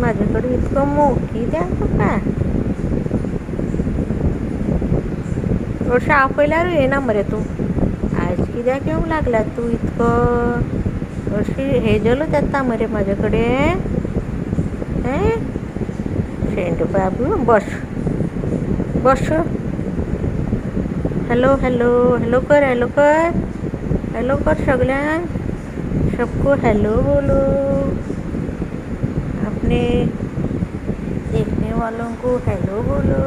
माझ्याकडे इतकं मोठी द्या का वर्ष आपल्यावर ये ना मरे तू आज कित्याक येऊंक लागला तू इतकं वर्षी हे जेलो देता मरे माझ्याकडे शेंड बाबू बस बस हॅलो हॅलो हॅलो कर हॅलो कर सगळ्यांक सबको हेलो बोलो अपने देखने वालों को हेलो बोलो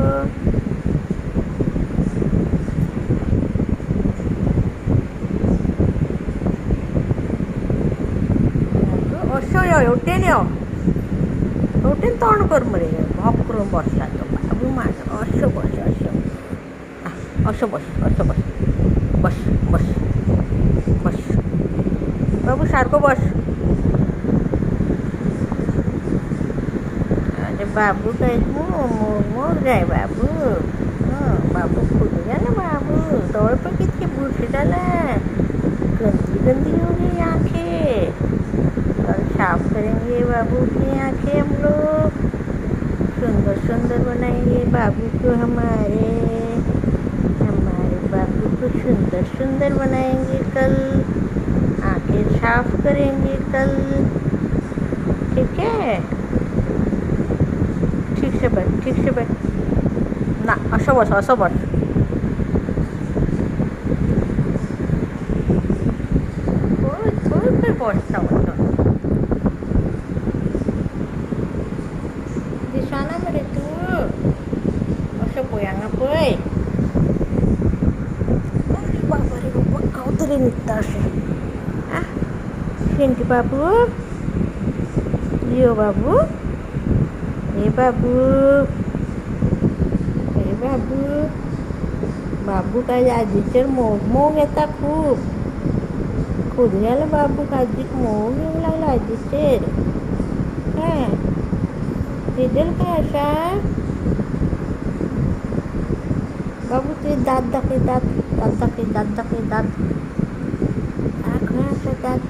एवटेन तोंड कर मरे हॉप करून बसला तो बाबू माझं असं बस असं बस असं बस बस बस बस बाबू सारखं बस अरे बाबू काय मोर जाय बाबू बाबू खुद गया ना बाबू डोळे पण कितके बुरशी झाला गंदी हो गई आंखें कल साफ करेंगे बाबू की आंखें हम लोग सुंदर सुंदर बनाएंगे बाबू को हमारे बाबू को सुंदर सुंदर बनाएंगे कल आंखें साफ करेंगे कल ठीक है ठीक से बैठ ना असं बस थोडं बसता होतं दिसाना मरे तू असं पोयांगा पय बाबा रे बाबा कावतरी निघता असे शेंटी बाबू लिओ बाबू हे बाबू बाबू काय आजीचेर मोग येता खूप झालं बाबू आजीक मोग येऊ लागला आजीचेर रिजल काय असा बाबू ते दात दाखव दात खय असा दात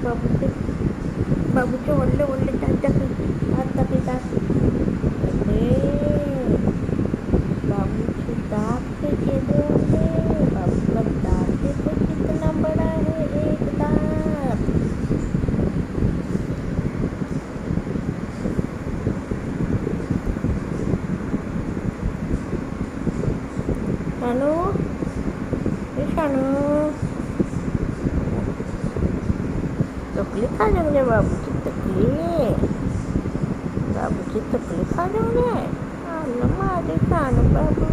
बाबूचे ओढले दात दाखव बाबूचे दांत कैसे दोगे बाबू का दांत देखो कितना बड़ा है एक दांत शानू चकली खा जाऊंगे बाबूची चकली खा जाऊंगे आलं माझे शानू बाबू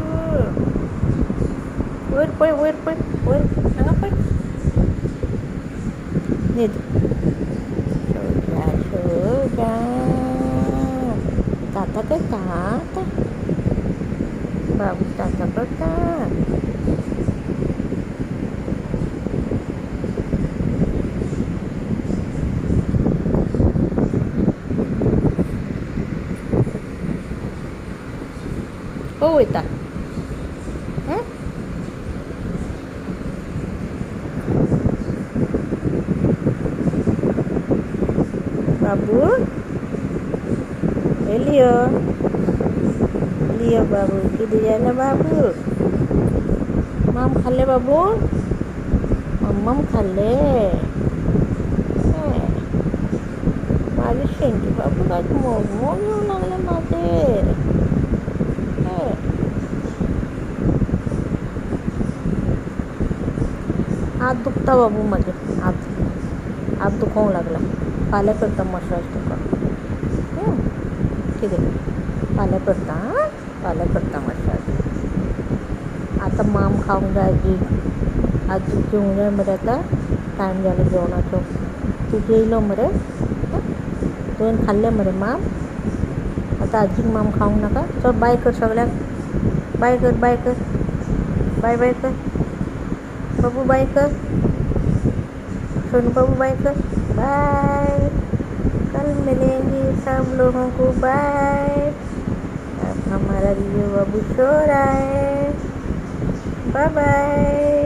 वर सांगा पण शोजा ताता करतात बाबू ताता करतात हो येता बाबू हे लिओ बाबू किती जायला बाबू माम खाल्ले बाबू मम्मम खाल्ले माझे शेंटी बाबू काय मोग येऊ लागले माझे हात दुखता बाबू माझे हात दुखावू लागला पाल्या करता मसाज तुका ठीक आहे पाल्या करता मसाज आता माम खाऊन जा आजी जेवून जाय मरे आता टाईम झाला जेवणाचं तू जेवलो मरे 2 खाल्ले मरे माम आता आजी माम खाऊ नका चल बाय कर सगळ्यांक बाय कर बाय कर बाबू बाय कर सोनू बाबू बाय कर बाय कल मिलेंगे सब लोगों को बाय अब हमारा लिए बाबू सो रहा है बाय बाय